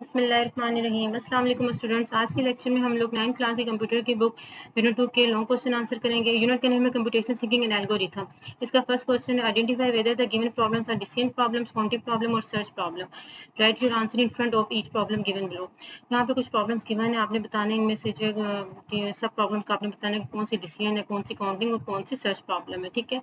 बिस्मिल्लाहिर्रहमानिर्रहीम। अस्सलाम वालेकुम स्टूडेंट्स। आज के लेक्चर में हम लोग 9th क्लास की कंप्यूटर की बुक यूनिट 2 के लॉन्ग क्वेश्चन आंसर करेंगे। यूनिट का नेम है कंप्यूटेशनल थिंकिंग एंड एल्गोरिथम। इसका फर्स्ट क्वेश्चन है identify whether the given problems are decision problems, quantity problem और search problem. Write your answer in front of each problem given below. यहाँ पे कुछ problems given है, आपने बताना है इनमें से जो सब प्रॉब्लम का आपने बताना है कौन सी डिसीजन है, कौन सी काउंटिंग और कौन सी सर्च प्रॉब्लम है। ठीक है,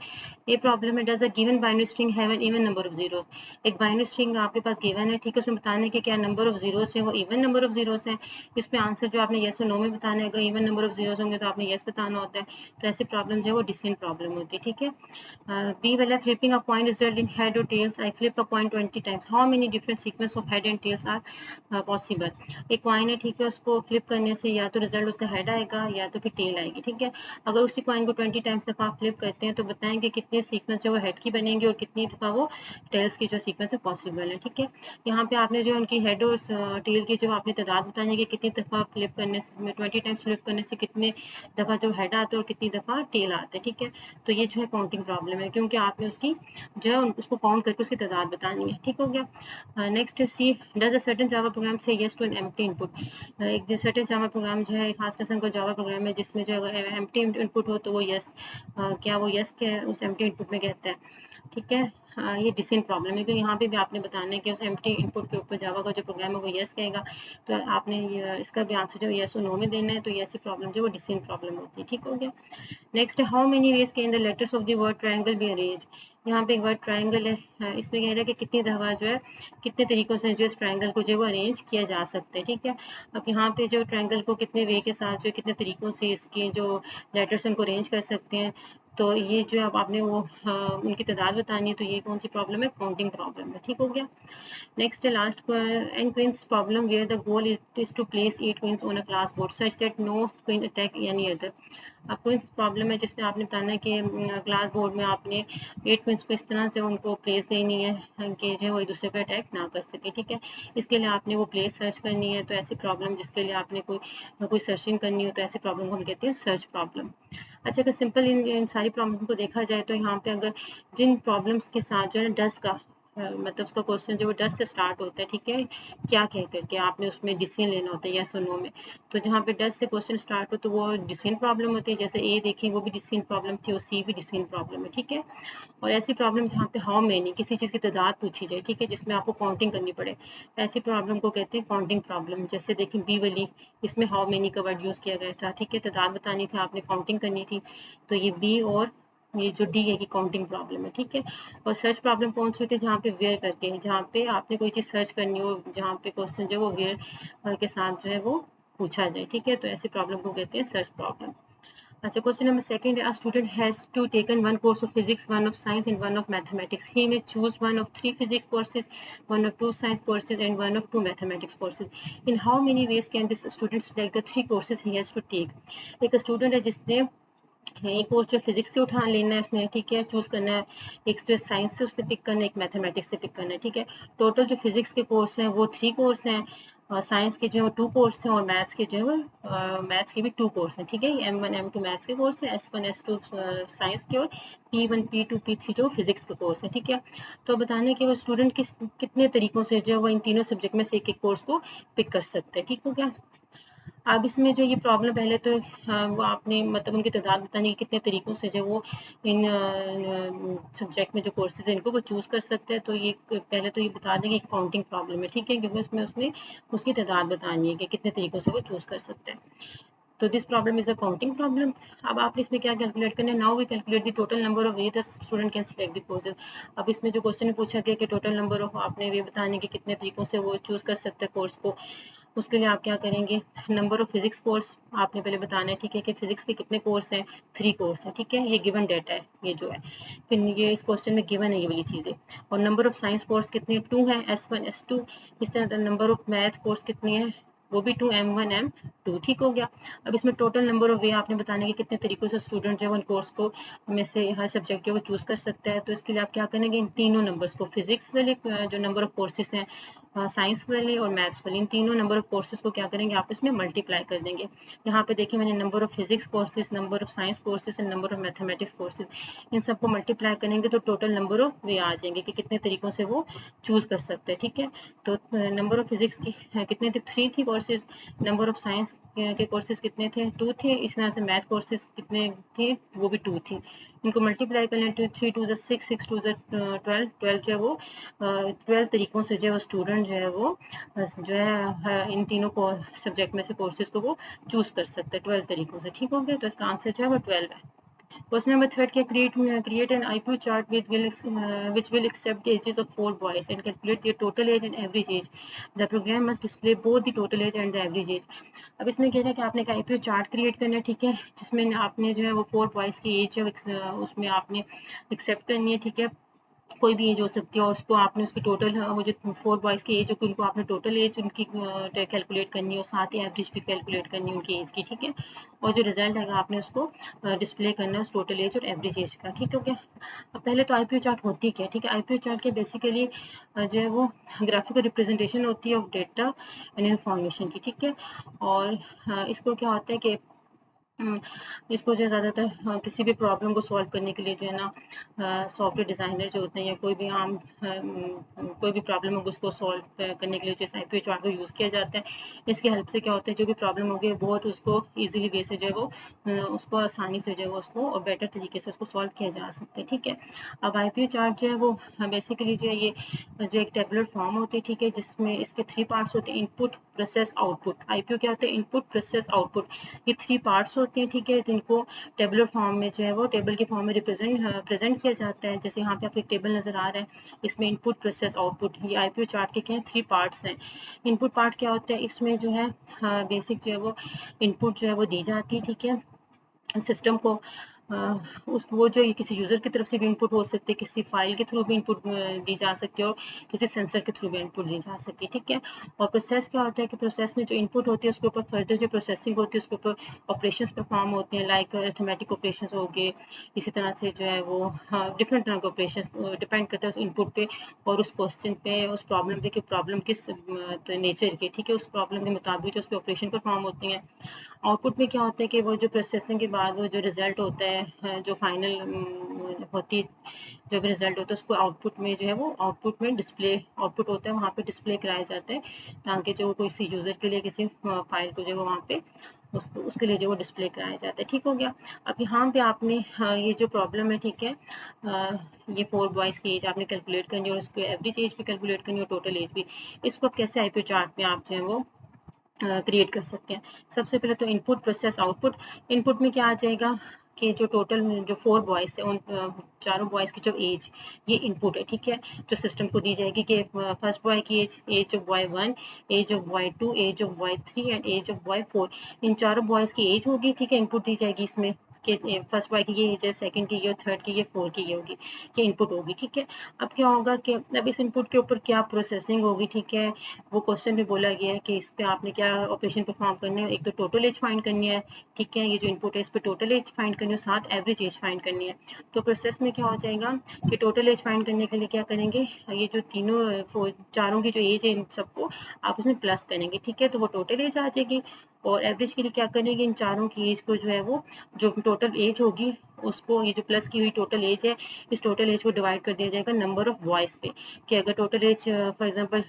ये प्रॉब्लम है does the given binary string have an even number of zeros. एक बाइनरी स्ट्रिंग आपके पास गिवन है, ठीक है, उसमें बताना है कि क्या नंबर ऑफ जीरोस है वो इवन नंबर ऑफ जीरोस हैं। इसमें आंसर जो आपने येस और नो में बताना है, अगर इवन नंबर ऑफ जीरोस होंगे तो आपने येस बताना होता है। तो ऐसी प्रॉब्लम जो है वो डिसीजन प्रॉब्लम होती है। ठीक है, बी वाला flipping a coin result in head और tails. I flip a coin 20 times, how many different sequence of head and tails are possible. एक कॉइन है, ठीक है, उसको फ्लिप करने से या तो रिजल्ट उसका हेड आएगा या तो फिर टेल आएगी। ठीक है, अगर उसी कॉइन को 20 टाइम्स दफा आप फ्लिप करते हैं तो बताएंगे कितने सीक्वेंस जो वो हेड की बनेंगे और कितनी दफा वो टेल्स की जो सीक्वेंस है पॉसिबल है। ठीक है, यहाँ पे आपने जो उनकी हेड और टेल की जो आपने तादाद बतानी है कि कितनी दफ़ा फ्लिप करने से 20 टाइम्स फ्लिप करने से कितने दफ़ा जो हेड आता है और कितनी दफ़ा टेल आता है। ठीक है, तो ये जो है काउंटिंग प्रॉब्लम है क्योंकि आपने उसकी जो है उसको काउंट करके उसकी तादाद बतानी है। ठीक हो गया। नेक्स्ट है C, does a certain Java program से yes to an empty input. एक सर्टेन जावा प्रोग्राम जो है एक खास किस्म का जावा प्रोग्राम है जिसमें जो एम्प्टी इनपुट हो तो वो येस, क्या वो येस के उस एम्प्टी इनपुट में कहता है। ठीक है, ये डिसीजन प्रॉब्लम है, तो यहाँ पे भी आपने बताना है कि उस एम्प्टी इनपुट के ऊपर जावा का जो प्रोग्राम है वो येस कहेगा। तो आपने इसका भी आंसर जो येस और नो में देना है, तो ये ऐसी प्रॉब्लम जो वो डिसीजन प्रॉब्लम होती है। ठीक हो गया। नेक्स्ट है how many ways can the letters of the word triangle be arrange. यहाँ पे एक वर्ड ट्रायंगल है, इसमें कह रहा है कि कितनी दफा जो है कितने तरीकों से जो इस ट्रायंगल को जो है वो अरेंज किया जा सकता है। ठीक है, अब यहाँ पे जो ट्रायंगल को कितने वे के साथ जो है कितने तरीकों से इसके जो लेटर्स उनको अरेंज कर सकते हैं। तो ये जो अब आपने वो उनकी तादाद बतानी है, तो ये कौन सी प्रॉब्लम है, काउंटिंग प्रॉब्लम है। ठीक हो गया। Next last and queen's problem where the goal is to place 8 queens on a class board such that no queen attack any other. अब क्वींस प्रॉब्लम है जिसमें आपने बताना है कि क्लास बोर्ड में आपने 8 क्वींस को इस तरह से उनको प्लेस देनी है कि जो वो एक दूसरे पर अटैक ना कर सके। ठीक है, इसके लिए आपने वो प्लेस सर्च करनी है। तो ऐसी प्रॉब्लम जिसके लिए आपने कोई सर्चिंग करनी हो तो ऐसी प्रॉब्लम को हम कहते हैं सर्च प्रॉब्लम। अच्छा, अगर सिंपल इन सारी प्रॉब्लम को देखा जाए तो यहाँ पे अगर जिन प्रॉब्लम्स के साथ जो है डस का मतलब उसका क्वेश्चन जो डस से स्टार्ट होता है, ठीक है, क्या कह करके आपने उसमें डिसीजन लेना होता है यस और नो में। तो जहाँ पे डस से क्वेश्चन स्टार्ट हो तो वो डिसीजन प्रॉब्लम होती है, जैसे ए देखें वो भी डिसीजन प्रॉब्लम थी और सी भी डिसीजन प्रॉब्लम है। ठीक है, और ऐसी प्रॉब्लम जहाँ पे हाउ मेनी किसी चीज़ की तादाद पूछी जाए, ठीक है, जिसमें आपको काउंटिंग करनी पड़े, ऐसी प्रॉब्लम को कहते हैं काउंटिंग प्रॉब्लम। जैसे देखें बी वाली, इसमें हाउ मेनी का वर्ड यूज़ किया गया था। ठीक है, तादाद बतानी थी, आपने काउंटिंग करनी थी, तो ये बी और ये जो डी है कि काउंटिंग प्रॉब्लम है। ठीक है, और सर्च प्रॉब्लम कौन सी होती है, जहाँ पे वेयर करके है, जहाँ पे आपने कोई चीज़ सर्च करनी हो, जहाँ पे क्वेश्चन जो है वो वेयर के साथ जो है वो पूछा जाए। ठीक है, तो ऐसी प्रॉब्लम को कहते हैं सर्च प्रॉब्लम। अच्छा, क्वेश्चन नंबर सेकंड है, a student has to taken one course of physics, one of science and one of mathematics. He may choose one of 3 physics courses, one of 2 science courses and one of 2 mathematics courses. In how many ways can this student select the 3 courses he has to take? एक student है जिसने एक course जो physics से उठा लेना है उसने, ठीक है, चूज करना है, एक जो साइंस से उसने पिक करना है, एक मैथमेटिक्स से पिक करना है। ठीक है, टोटल जो फिजिक्स के कोर्स हैं वो 3 कोर्स हैं, और साइंस के जो है 2 कोर्स हैं, और मैथ्स के जो है मैथ्स के भी 2 कोर्स हैं। ठीक है, M1 M2 मैथ्स के कोर्स हैं, S1 S2 साइंस के, और P1 P2 P3 जो फिजिक्स के कोर्स हैं। ठीक है, तो बताने कि वो स्टूडेंट कितने तरीकों से जो है वो इन तीनों सब्जेक्ट में से एक एक कोर्स को पिक कर सकते हैं। ठीक हो गया। अब इसमें जो ये प्रॉब्लम पहले तो वो आपने मतलब उनकी तादाद बतानी है कितने तरीकों से जो वो इन सब्जेक्ट में जो कोर्सेज हैं इनको वो चूज़ कर सकते हैं। तो ये पहले तो ये बता दें कि काउंटिंग प्रॉब्लम है। ठीक है, क्योंकि उसमें उसने उसकी तादाद बतानी है कि कितने तरीकों से वो चूज़ कर सकते हैं। तो this problem is a counting problem. अब आपने इसमें क्या कैलकुलेट करना है, now we calculate the total number of way the student can select the courses. अब इसमें जो क्वेश्चन पूछा गया कि टोटल नंबर ऑफ आपने वे बताने के कितने तरीकों से वो चूज़ कर सकते हैं कोर्स को। उसके लिए आप क्या करेंगे, नंबर ऑफ फिजिक्स कोर्स आपने पहले बताना है। ठीक है, कि फिजिक्स के कितने कोर्स हैं, 3 कोर्स हैं। ठीक है, ये गिवन डेटा है ये जो है, फिर ये इस क्वेश्चन में गिवन है ये वाली चीज़ें। और नंबर ऑफ साइंस कोर्स कितने, 2 हैं, S1 S2। इस तरह नंबर ऑफ मैथ कोर्स कितने हैं, वो भी 2, M1 M2। ठीक हो गया। अब इसमें टोटल नंबर ऑफ वे आपने बताने के कितने तरीकों से स्टूडेंट जो है उन कोर्स को में से हर सब्जेक्ट जो वो चूज़ कर सकता है। तो इसके लिए आप क्या करेंगे, इन तीनों नंबर्स को, फिजिक्स वाले जो नंबर ऑफ कोर्सेज हैं साइंस वाले और मैथ्स वाले, इन तीनों नंबर ऑफ कोर्सेज को क्या करेंगे आपस में मल्टीप्लाई कर देंगे। यहाँ पे देखिए मैंने number of physics courses, number of science courses and number of mathematics courses, इन सबको मल्टीप्लाई करेंगे तो टोटल नंबर ऑफ वे आ जाएंगे कि कितने तरीकों से वो चूज कर सकते हैं। ठीक है, तो नंबर ऑफ फिजिक्स की कितने थे, 3 थी कोर्सेज, नंबर ऑफ साइंस के कोर्सेज कितने थे, 2 थे, इस तरह से मैथ कोर्सेज कितने थे, वो भी 2 थी। इनको मल्टीप्लाई कर लें, 3 2 6, 6 2 12, 12 जो है वो 12 तरीकों से जो है वो स्टूडेंट जो है वो जो है इन तीनों को सब्जेक्ट में से कोर्सेज को वो चूज कर सकते हैं 12 तरीकों से। ठीक हो गया, तो इसका आंसर जो है वो 12 है। Question number 3 can create an IQ chart which will accept the ages of 4 boys and calculate their total age and average age. The program must display both the total age and the average age. अब इसमें कह रहा है कि आपने एक IQ chart create करना है, ठीक है, जिसमें आपने जो है वो 4 बॉयज़ की एज है उसमें आपने एक्सेप्ट करनी है। ठीक है, कोई भी एज हो सकती है और उसको आपने उसकी टोटल वो जो 4 बॉयज़ की एज है उनको आपने टोटल एज उनकी कैलकुलेट करनी है और साथ ही एवरेज भी कैलकुलेट करनी है उनकी एज की। ठीक है, और जो रिजल्ट है आपने उसको डिस्प्ले करना है उस टोटल एज और एवरेज एज का। ठीक है, ओके। अब पहले तो आईपीओ चार्ट होती क्या है, ठीक है, आईपीओ चार्ट के बेसिकली जो है वो ग्राफिकल रिप्रेजेंटेशन होती है ऑफ डेटा एंड इन्फॉर्मेशन की। ठीक है, और इसको क्या होता है कि इसको जो ज़्यादातर किसी भी प्रॉब्लम को सॉल्व करने के लिए जो है ना सॉफ्टवेयर डिज़ाइनर जो होते हैं या कोई भी आम कोई भी प्रॉब्लम होगी उसको सॉल्व करने के लिए जो आईपीओ चार्ट को यूज़ किया जाता है। इसकी हेल्प से क्या होता है जो भी प्रॉब्लम होगी बहुत उसको ईजिली वे से जो है वो उसको आसानी से जो है वो उसको और बेटर तरीके से उसको सॉल्व किया जा सकता है। ठीक है, अब आईपीओ चार्ट जो है वो बेसिकली जो है ये जो एक टेबुलर फॉर्म होती है, ठीक है, जिसमें इसके 3 पार्ट्स होते हैं, इनपुट प्रोसेस आउटपुट। आईपीओ क्या होता है, इनपुट प्रोसेस आउटपुट, ये 3 पार्ट्स होते हैं। ठीक है, जिनको टेबुलर फॉर्म में जो है वो टेबल के फॉर्म में प्रेजेंट किया जाता है। जैसे यहाँ पे आपको एक टेबल नजर आ रहा है, इसमें इनपुट प्रोसेस आउटपुट, ये आईपीओ चार्ट के क्या है 3 पार्ट्स हैं। इनपुट पार्ट क्या होता है, इसमें जो है बेसिक जो है वो इनपुट जो है वो दी जाती है। ठीक है, सिस्टम को उस वो जो किसी यूज़र की तरफ से भी इनपुट हो सकती है, किसी फाइल के थ्रू भी इनपुट दी जा सकती है और किसी सेंसर के थ्रू भी इनपुट दी जा सकती है। ठीक है, और प्रोसेस क्या होता है कि प्रोसेस में जो इनपुट होती है उसके ऊपर फर्दर जो प्रोसेसिंग होती है उसके ऊपर ऑपरेशंस परफॉर्म होते हैं, लाइक अरिथमेटिक ऑपरेशंस हो गए। इसी तरह से जो है वो डिफरेंट तरह के ऑपरेशंस डिपेंड करता है उस इनपुट पे और उस क्वेश्चन पे, उस प्रॉब्लम पे कि प्रॉब्लम किस नेचर की। ठीक है, उस प्रॉब्लम के मुताबिक जो उसके ऑपरेशन परफॉर्म होती हैं। आउटपुट में क्या होता है कि वो जो प्रोसेसिंग के बाद वो जो रिजल्ट होता है जो फाइनल होती जो भी रिजल्ट होता है उसको आउटपुट में जो है वो आउटपुट में डिस्प्ले आउटपुट होता है वहाँ पे डिस्प्ले कराया जाता है ताकि जो कोई सी यूज़र के लिए किसी फाइल को जो है वहाँ पे उसके लिए जो वो डिस्प्ले कराया जाता है। ठीक हो गया, अब यहाँ पे आपने ये जो प्रॉब्लम है, ठीक है, ये 4 बॉयज़ की एज आपने कैलकुलेट करनी है और उसको एवरेज एज भी कैलकुलेट करनी है और टोटल एज भी। इसको आप कैसे आईपीओ चार्ट में आप जो है वो क्रिएट कर सकते हैं। सबसे पहले तो इनपुट प्रोसेस आउटपुट। इनपुट में क्या आ जाएगा कि जो टोटल जो 4 बॉयज़ है उन चारों बॉयज़ की जो एज ये इनपुट है। ठीक है, जो सिस्टम को दी जाएगी कि फर्स्ट बॉय की age of boy 1, age of boy 2, age of boy 3 and age of boy 4। इन चारों बॉयज़ की एज होगी। ठीक है, इनपुट दी जाएगी इसमें कि फर्स्ट बॉय की ये एज है, सेकंड की ये, थर्ड की ये, फोर्थ की ये होगी, ये इनपुट होगी। ठीक है, अब क्या होगा कि अब इस इनपुट के ऊपर क्या प्रोसेसिंग होगी। ठीक है, वो क्वेश्चन में बोला गया है कि इस पे आपने क्या ऑपरेशन परफॉर्म करने है, एक तो टोटल एज फाइंड करनी है। ठीक है, ये जो इनपुट है इस पे टोटल एज फाइंड करनी है, साथ एवरेज एज फाइंड करनी है। तो प्रोसेस में क्या हो जाएगा कि टोटल एज फाइंड करने के लिए क्या करेंगे, ये जो तीनों चारों की जो एज है इन सबको आप उसमें प्लस करेंगे। ठीक है, तो वो टोटल एज आ जाएगी और एवरेज के लिए क्या करेंगे, इन चारों की एज को जो है वो जो टोटल एज होगी उसको ये जो प्लस की हुई टोटल एज है इस टोटल एज को डिवाइड कर दिया जाएगा नंबर ऑफ बॉयज़ पे कि अगर टोटल एज फॉर एग्जांपल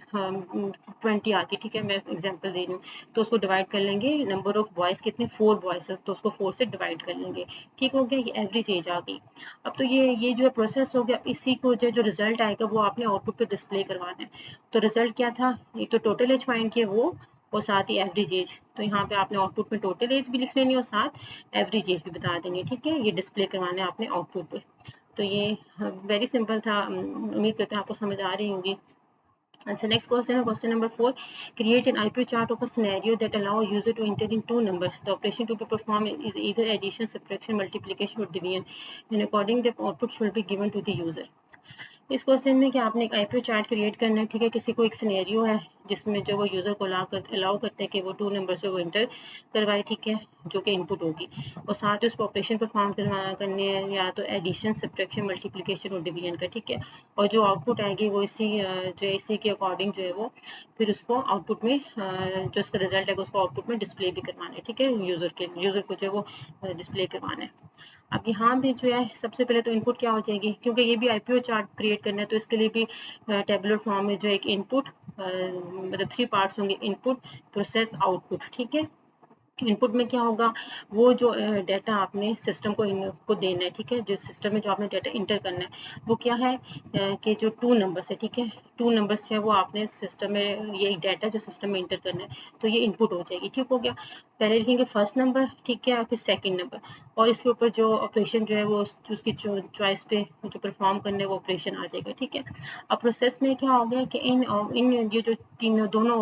20 आती, ठीक है, मैं एग्जांपल दे रही हूँ, तो उसको डिवाइड कर लेंगे नंबर ऑफ बॉयज़ कितने 4 बॉयज़ है तो उसको 4 से डिवाइड कर लेंगे। ठीक हो गया, ये एवरेज एज आ गई। अब तो ये जो प्रोसेस हो गया, इसी को जो रिजल्ट आएगा वो आपने आउटपुट पे डिस्प्ले करवाना है। तो रिजल्ट क्या था, एक तो टोटल एज फाइंड किया वो और साथ ही एवरेज एज। तो यहाँ पे आपने आउटपुट में टोटल एज भी लिख लेनी और साथ एवरेज एज भी बता देंगे। ठीक है, ये डिस्प्ले करवाना है आपने आउटपुट पे। तो ये वेरी सिंपल था, उम्मीद करते हैं आपको समझ आ रही होगी। अच्छा, next question है question number 4. Create an IP chart of a scenario that allow a user to enter in two numbers. The operation to be performed is either addition, subtraction, multiplication or division, and according the output should be given to the user. इस question में कि आपने एक IPO chart create करना है, ठीक है। किसी को एक सिनेरियो है जिसमें जो वो यूजर को अलाउ करते हैं कि वो 2 नंबर से वो इंटर करवाए, ठीक है, जो कि इनपुट होगी, और साथ ही उसको ऑपरेशन परफॉर्म करने हैं, या तो एडिशन, सब्ट्रैक्शन, मल्टीप्लिकेशन और डिवीजन का, ठीक है। और जो आउटपुट आएगी वो इसी के अकॉर्डिंग जो है वो फिर उसको आउटपुट में जो उसका रिजल्ट है उसको आउटपुट में डिस्प्ले भी करवाना है, ठीक है। यूजर को जो है वो डिस्प्ले करवाना है। अब यहाँ भी जो है सबसे पहले तो इनपुट क्या हो जाएगी, क्योंकि ये भी आईपीओ चार्ट क्रिएट करना है, तो इसके लिए भी टेबुलर फॉर्म में जो एक इनपुट, मतलब 3 पार्ट्स होंगे, इनपुट, प्रोसेस, आउटपुट, ठीक है। इनपुट में क्या होगा, वो जो डाटा आपने सिस्टम को देना है, ठीक है, जो सिस्टम में जो आपने डाटा इंटर करना है वो क्या है, कि जो 2 नंबर्स है, ठीक है, 2 नंबर्स जो है वो आपने सिस्टम में, ये डाटा जो सिस्टम में इंटर करना है, तो ये इनपुट हो जाएगी, ठीक हो गया। पहले लिखेंगे फर्स्ट नंबर, ठीक है, और फिर सेकंड नंबर, और इसके ऊपर जो ऑपरेशन जो है वो उसकी चॉइस पे जो परफॉर्म करने वो ऑपरेशन आ जाएगा, ठीक है। अब प्रोसेस में क्या हो गया कि इन ये जो तीनों दोनों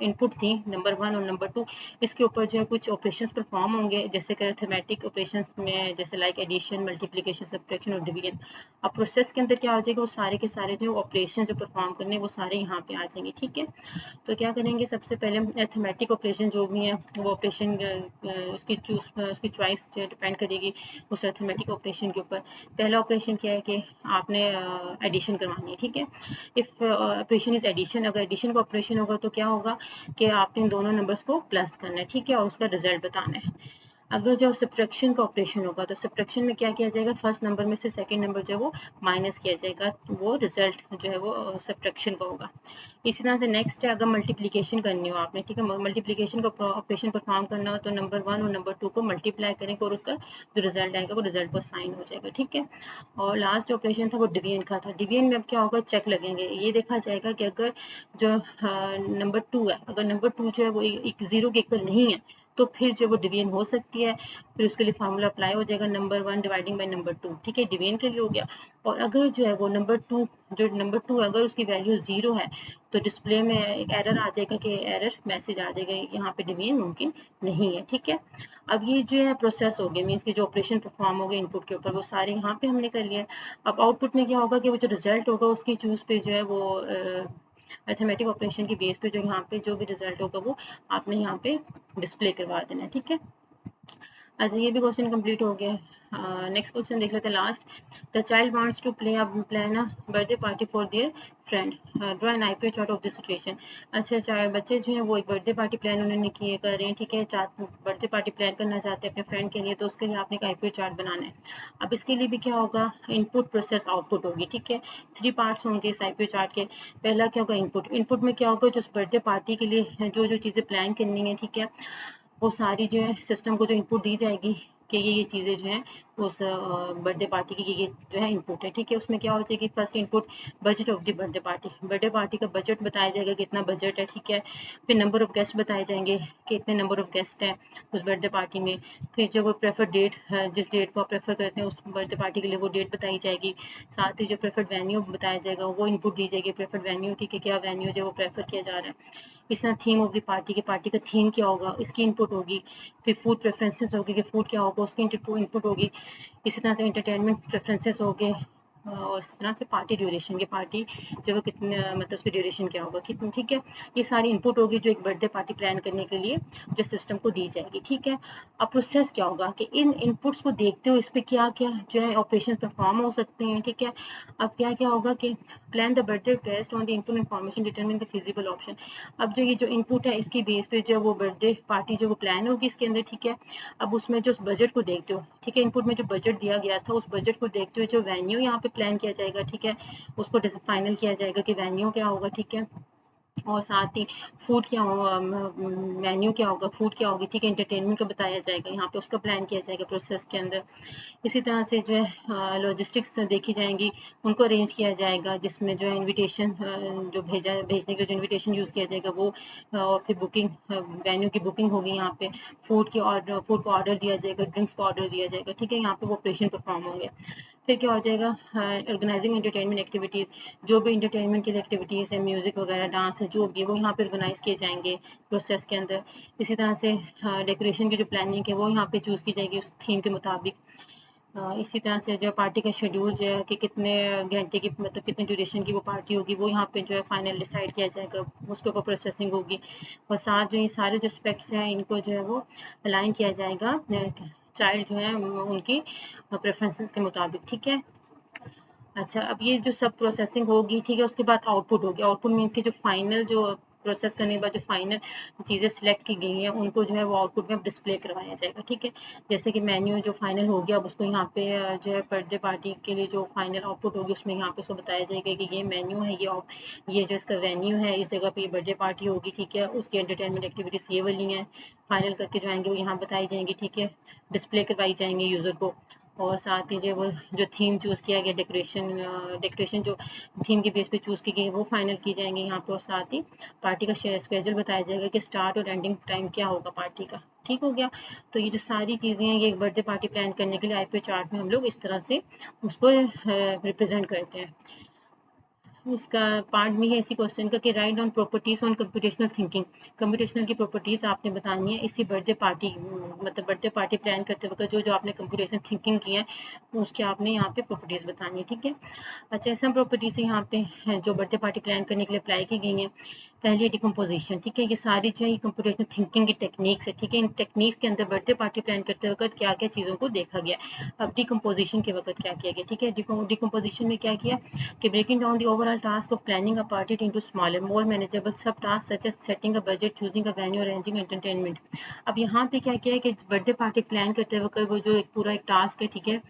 इनपुट थी, नंबर 1 और नंबर 2, इसके ऊपर जो है कुछ ऑपरेशंस परफॉर्म होंगे, जैसे कि अरिथमेटिक ऑपरेशंस में, जैसे लाइक एडिशन, मल्टीप्लिकेशन, सब्ट्रैक्शन और डिवीजन। अब प्रोसेस के अंदर क्या हो जाएगा, वो सारे के सारे जो ऑपरेशन जो परफॉर्म करने वो सारे यहाँ पे आ जाएंगे, ठीक है। तो क्या करेंगे, सबसे पहले अरिथमेटिक ऑपरेशन जो भी है वो ऑपरेशन उसकी चॉइस डिपेंड करेगी उस अरिथमेटिक ऑपरेशन के ऊपर। पहला ऑपरेशन क्या है कि आपने एडिशन करवानी है, ठीक है। इफ ऑपरेशन इज एडिशन, अगर एडिशन का ऑपरेशन होगा तो क्या होगा कि आपने दोनों नंबर्स को प्लस करना है, ठीक है, और उसका रिजल्ट बताना है। अगर जो सब्ट्रैक्शन का ऑपरेशन होगा तो सब्ट्रैक्शन में क्या किया जाएगा, फर्स्ट नंबर में से सेकंड नंबर जो है वो माइनस किया जाएगा, तो वो रिजल्ट जो है वो सब्ट्रैक्शन का होगा। इसी तरह से नेक्स्ट है, अगर मल्टीप्लिकेशन करनी हो आपने, ठीक है, मल्टीप्लिकेशन का ऑपरेशन परफॉर्म करना हो तो नंबर 1 और नंबर 2 को मल्टीप्लाई करेंगे और उसका जो रिजल्ट आएगा वो रिजल्ट पर साइन हो जाएगा, ठीक है। और लास्ट जो ऑपरेशन था वो डिवीजन का था। डिवीजन में अब क्या होगा, चेक लगेंगे, ये देखा जाएगा कि अगर जो नंबर 2 है, अगर नंबर 2 जो है वो एक 0 के इक्वल नहीं है तो फिर जो वो डिवीजन हो सकती है, फिर उसके लिए फार्मूला अप्लाई हो जाएगा, नंबर 1 डिवाइडिंग बाय नंबर 2, ठीक है, डिवीजन के लिए हो गया। और अगर जो है वो नंबर 2 अगर उसकी वैल्यू 0 है तो डिस्प्ले में एक एरर आ जाएगा, कि एरर मैसेज आ जाएगा, यहाँ पे डिवीजन मुमकिन नहीं है, ठीक है। अब ये जो है प्रोसेस हो गया, मीन्स की जो ऑपरेशन परफॉर्म हो गए इनपुट के ऊपर वो सारे यहाँ पे हमने कर लिया। अब आउटपुट में क्या होगा कि वो जो रिजल्ट होगा उसकी चूज पे जो है वो मैथमेटिक ऑपरेशन की बेस पे जो यहाँ पे जो भी रिजल्ट होगा वो आपने यहाँ पे डिस्प्ले करवा देना है, ठीक है। अच्छा, ये भी क्वेश्चन कंप्लीट हो गया। नेक्स्ट क्वेश्चन देख लेते हैं, last. The child wants to plan a birthday party for their friend, draw an IPO chart of this situation. अच्छा, चार बच्चे जो हैं वो एक बर्थडे पार्टी प्लान उन्होंने किए कर रहे हैं, ठीक है, बर्थडे पार्टी प्लान करना चाहते हैं अपने फ्रेंड के लिए, तो उसके लिए आपने एक आईपीओ चार्ट बनाना है। अब इसके लिए भी क्या होगा, इनपुट, प्रोसेस, आउटपुट होगी, ठीक है। 3 पार्ट्स होंगे इस आईपीओ चार्ट के। पहला क्या होगा, इनपुट। इनपुट में क्या होगा, जो बर्थडे पार्टी के लिए जो जो चीज़ें प्लान करनी है, ठीक है, वो सारी जो है सिस्टम को जो इनपुट दी जाएगी कि ये चीज़ें जो हैं उस बर्थडे पार्टी की, ये जो है इनपुट है, ठीक है। उसमें क्या हो जाएगी, first input budget of the birthday party का बजट बताया जाएगा, कितना बजट है, ठीक है। फिर नंबर ऑफ गेस्ट बताए जाएंगे कि इतने नंबर ऑफ गेस्ट हैं उस बर्थडे पार्टी में। फिर जो वो प्रेफर डेट, जिस डेट को आप प्रेफर करते हैं उस बर्थडे पार्टी के लिए वो डेट बताई जाएगी। साथ ही जो प्रेफर्ड वेन्यू बताया जाएगा वो इनपुट दी जाएगी, प्रेफर्ड वेन्यू, ठीक है, क्या वेन्यू जो वो प्रेफर किया जा रहा है। इस तरह थीम ऑफ द पार्टी की, पार्टी का थीम क्या होगा इसकी इनपुट होगी। फिर फूड प्रेफरेंसेस होगी कि फूड क्या होगा उसकी इनपुट होगी। इसी तरह से एंटरटेनमेंट प्रेफरेंसेस हो गए, और इस तरह से पार्टी ड्यूरेशन की, पार्टी जो है कितने, मतलब उसकी ड्यूरेशन क्या होगा कितनी, ठीक है। ये सारी इनपुट होगी जो एक बर्थडे पार्टी प्लान करने के लिए जो सिस्टम को दी जाएगी, ठीक है। अब प्रोसेस क्या होगा कि इन इनपुट्स को देखते हुए इस पर क्या क्या जो है ऑपरेशन परफॉर्म हो सकते हैं, ठीक है। अब क्या क्या होगा कि plan the birthday based on the input information determine the feasible option. अब जो ये जो इनपुट है इसकी बेस पे जो वो बर्थडे पार्टी जो वो प्लान होगी इसके अंदर, ठीक है। अब उसमें जो बजट को देखते हो, ठीक है, इनपुट में जो बजट दिया गया था उस बजट को देखते हुए जो वेन्यू यहाँ पे प्लान किया जाएगा, ठीक है, उसको फाइनल किया जाएगा कि वेन्यू क्या होगा, ठीक है। और साथ ही फूड क्या होगा, मेन्यू क्या होगा, फूड क्या होगी, ठीक है, एंटरटेनमेंट का बताया जाएगा यहाँ पे, उसका प्लान किया जाएगा प्रोसेस के अंदर। इसी तरह से जो है लॉजिस्टिक्स देखी जाएंगी, उनको अरेंज किया जाएगा, जिसमें जो है इनविटेशन जो भेजने का जो इनविटेशन यूज़ किया जाएगा वो, और फिर बुकिंग, वेन्यू की बुकिंग होगी यहाँ पे। फूड को ऑर्डर दिया जाएगा, ड्रिंक्स को ऑर्डर दिया जाएगा, ठीक है, यहाँ पे वो ऑपरेशन परफॉर्म होंगे। फिर क्या हो जाएगा, ऑर्गेनाइजिंग एंटरटेनमेंट एक्टिविटीज़, जो भी एंटरटेनमेंट के लिए एक्टिविटीज़ है, म्यूज़िक वगैरह, डांस है, जो भी है वो यहाँ पे ऑर्गेनाइज किए जाएंगे प्रोसेस के अंदर। इसी तरह से डेकोरेशन की जो प्लानिंग है वो यहाँ पे चूज़ की जाएगी उस थीम के मुताबिक। इसी तरह से जो पार्टी का शेड्यूल जो है कि कितने घंटे की मतलब कितने ड्यूरेशन की वो पार्टी होगी वो यहाँ पे जो है फाइनल डिसाइड किया जाएगा, उसके ऊपर प्रोसेसिंग होगी। और साथ जो ये सारे जो स्पेक्ट्स हैं इनको जो है वो अलाइन किया जाएगा चाइल्ड जो है उनकी प्रेफरेंसेस के मुताबिक, ठीक है। अच्छा, अब ये जो सब प्रोसेसिंग होगी, ठीक है, उसके बाद आउटपुट होगी। आउटपुट मीन्स कि जो फाइनल जो प्रोसेस करने के बाद जो फाइनल चीज़ें सिलेक्ट की गई हैं उनको जो है वो आउटपुट में डिस्प्ले करवाया जाएगा, ठीक है। जैसे कि मेन्यू जो फाइनल हो गया अब उसको यहाँ पे जो है बर्थडे पार्टी के लिए जो फाइनल आउटपुट होगी उसमें यहाँ पे उसको बताया जाएगा कि ये मेन्यू है, ये जो इसका वेन्यू है, इस जगह पे ये बर्थडे पार्टी होगी, ठीक है। उसकी एंटरटेनमेंट एक्टिविटीज़ ये वाली हैं, फाइनल करके जो आएंगे वो यहाँ बताई जाएंगी, ठीक है, डिस्प्ले करवाई जाएंगे यूज़र को। और साथ ही जो वो जो थीम चूज़ किया गया डेकोरेशन जो थीम के बेस पे चूज़ की गई है वो फाइनल की जाएंगे यहाँ पे। और साथ ही पार्टी का स्केड्यूल बताया जाएगा कि स्टार्ट और एंडिंग टाइम क्या होगा पार्टी का, ठीक हो गया। तो ये जो सारी चीज़ें हैं ये एक बर्थडे पार्टी प्लान करने के लिए आईपी चार्ट में हम लोग इस तरह से उसको रिप्रेजेंट करते हैं। इसका पार्ट भी है इसी क्वेश्चन का कि write down properties on computational thinking. Computational की प्रॉपर्टीज आपने बतानी है इसी बर्थडे पार्टी मतलब बर्थडे पार्टी प्लान करते वक्त जो जो आपने कंप्यूटेशनल थिंकिंग की है उसके आपने यहाँ पे प्रॉपर्टीज बतानी है, ठीक है। अच्छा, सब प्रॉपर्टीज यहाँ पे हैं जो बर्थडे पार्टी प्लान करने के लिए अप्लाई की गई हैं। पहली डिकम्पोजिशन, ठीक है, ये सारी जो है ये कंप्यूटेशनल थिंकिंग की टेक्निक्स है, ठीक है। इन टेक्निक्स के अंदर बर्थडे पार्टी प्लान करते वक्त क्या क्या चीज़ों को देखा गया। अब डिकम्पोजिशन के वक्त क्या किया गया, ठीक है। डिकम्पोजिशन में क्या किया कि breaking down the overall task of planning a party into smaller, more manageable sub-tasks such as setting a budget, choosing a venue, arranging entertainment। अब यहाँ पे क्या किया है कि बर्थडे पार्टी प्लान करते वक्त वो जो एक पूरा एक टास्क है, ठीक है,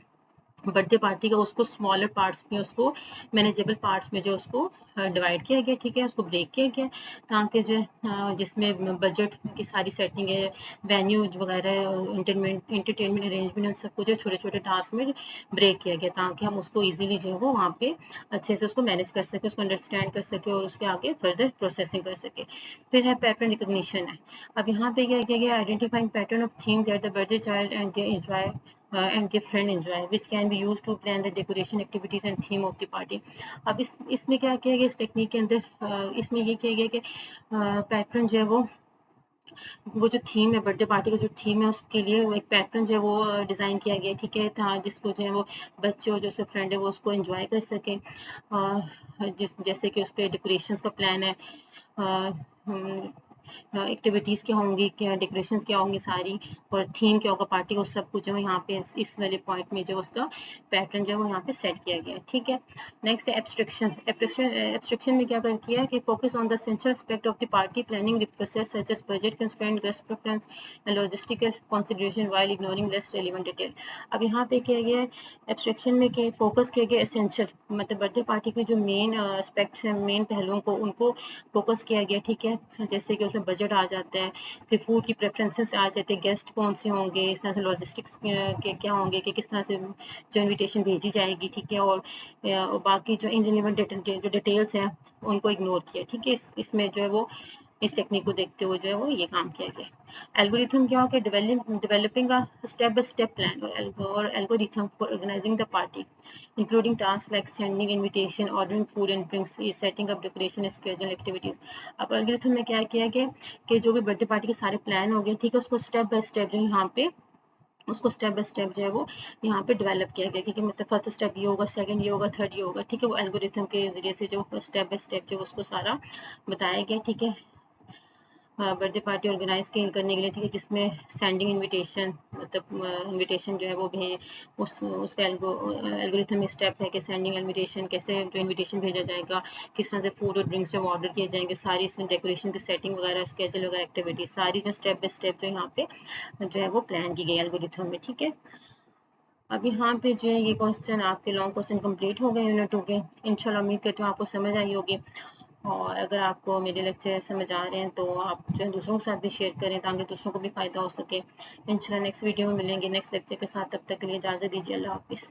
बर्थडे पार्टी का, उसको स्मॉलर पार्ट्स में, उसको मैनेजेबल पार्ट्स में जो उसको डिवाइड किया गया, ठीक है, उसको ब्रेक किया गया ताकि जो जिसमें बजट की सारी सेटिंग है, वेन्यू वगैरह, इंटरटेनमेंट अरेंजमेंट, उन सबको जो छोटे छोटे टास्क में ब्रेक किया गया ताकि हम उसको इजीली जो है वो वहाँ पे अच्छे से उसको मैनेज कर सके, उसको अंडरस्टैंड कर सके और उसके आगे फर्दर प्रोसेसिंग कर सके। फिर है पैटर्न रिकग्निशन है। अब यहाँ पे क्या किया गया, identifying pattern of theme that the birthday child and they enjoy and their friend enjoy, which can be used to plan the decoration activities and theme of the party। अब इसमें क्या किया गया, इस टेक्निक के अंदर इसमें ये किया गया कि पैटर्न जो है वो जो थीम है बर्थडे पार्टी का जो थीम है उसके लिए वो एक पैटर्न जो है वो डिज़ाइन किया गया, ठीक है, जिसको जो है वो बच्चे और जो उसके फ्रेंड है वो उसको एंजॉय कर सकें। जैसे कि उस पर डेकोरेशंस का प्लान है, एक्टिविटीज़ क्या होंगी, क्या डेकोरेशंस क्या होंगी सारी, और थीम क्या होगा पार्टी का, सब कुछ जो है यहाँ पे इस वाले पॉइंट में जो उसका पैटर्न जो है वो यहाँ पे सेट किया गया है, ठीक है। नेक्स्ट है एब्स्ट्रक्शन। एब्स्ट्रक्शन में क्या किया है कि focus on the essential aspect of the party planning the process such as budget constraint, guest preference and logistical consideration while ignoring less relevant detail. अब यहाँ पे क्या गया है एब्स्ट्रक्शन में कि फोकस किया गया एसेंशियल मतलब बर्थडे पार्टी के जो मेन एस्पेक्ट्स हैं, मेन पहलुओं को उनको फोकस किया गया, ठीक है। जैसे कि उसमें बजट आ जाता है, फिर फूड की प्रेफरेंसेस आ जाती है, गेस्ट कौन से होंगे, इस तरह से लॉजिस्टिक्स के क्या होंगे कि किस तरह से जो इनविटेशन भेजी जाएगी, ठीक है। और बाकी जो इनरिलेवेंट जो डिटेल्स हैं उनको इग्नोर किया, ठीक है। इसमें जो है वो इस टेक्निक को देखते हुए जो है वो ये काम किया गया। एल्गोरिथम क्या हो कि developing a step by step plan और algorithm for organising the party including task like sending invitation, ordering food and drinks, setting up decoration, schedule activities. अब एल्गोरिथम में क्या किया गया कि जो भी बर्थडे पार्टी के सारे प्लान हो गए, ठीक है, उसको स्टेप बाय स्टेप जो यहाँ पे उसको स्टेप बाय स्टेप जो है वो यहाँ पे डेवलप किया गया, क्योंकि मतलब फर्स्ट स्टेप ये होगा, सेकंड ये होगा, थर्ड ये होगा, ठीक है। वो एल्गोरिथम के जरिए से जो स्टेप बाय स्टेप जो उसको सारा बताया गया, ठीक है, बर्थडे पार्टी ऑर्गेनाइज करने के लिए, ठीक है, जिसमें सेंडिंग इनविटेशन मतलब इनविटेशन जो है वो भी उसका एल्गोरिथम में स्टेप है कि सेंडिंग इनविटेशन कैसे जो इनविटेशन भेजा जाएगा, किस तरह से फूड और ड्रिंक्स जब ऑर्डर किए जाएंगे, सारी इसमें डेकोरेशन की सेटिंग वगैरह, स्केड्यूल वगैरह, एक्टिविटी सारी जो स्टेप बाय स्टेप जो यहाँ पे जो है वो प्लान की गई एल्गोरिथम में, ठीक है। अब यहाँ पे जो है ये क्वेश्चन आपके लॉन्ग क्वेश्चन कंप्लीट हो गए यूनिट 2 के। इंशाल्लाह उम्मीद करती हूँ आपको समझ आई होगी, और अगर आपको मेरे लेक्चर समझ आ रहे हैं तो आप जो है दूसरों के साथ भी शेयर करें ताकि दूसरों को भी फ़ायदा हो सके। इंशाल्लाह नेक्स्ट वीडियो में मिलेंगे नेक्स्ट लेक्चर के साथ, तब तक के लिए इजाज़त दीजिए, अल्लाह हाफिज़।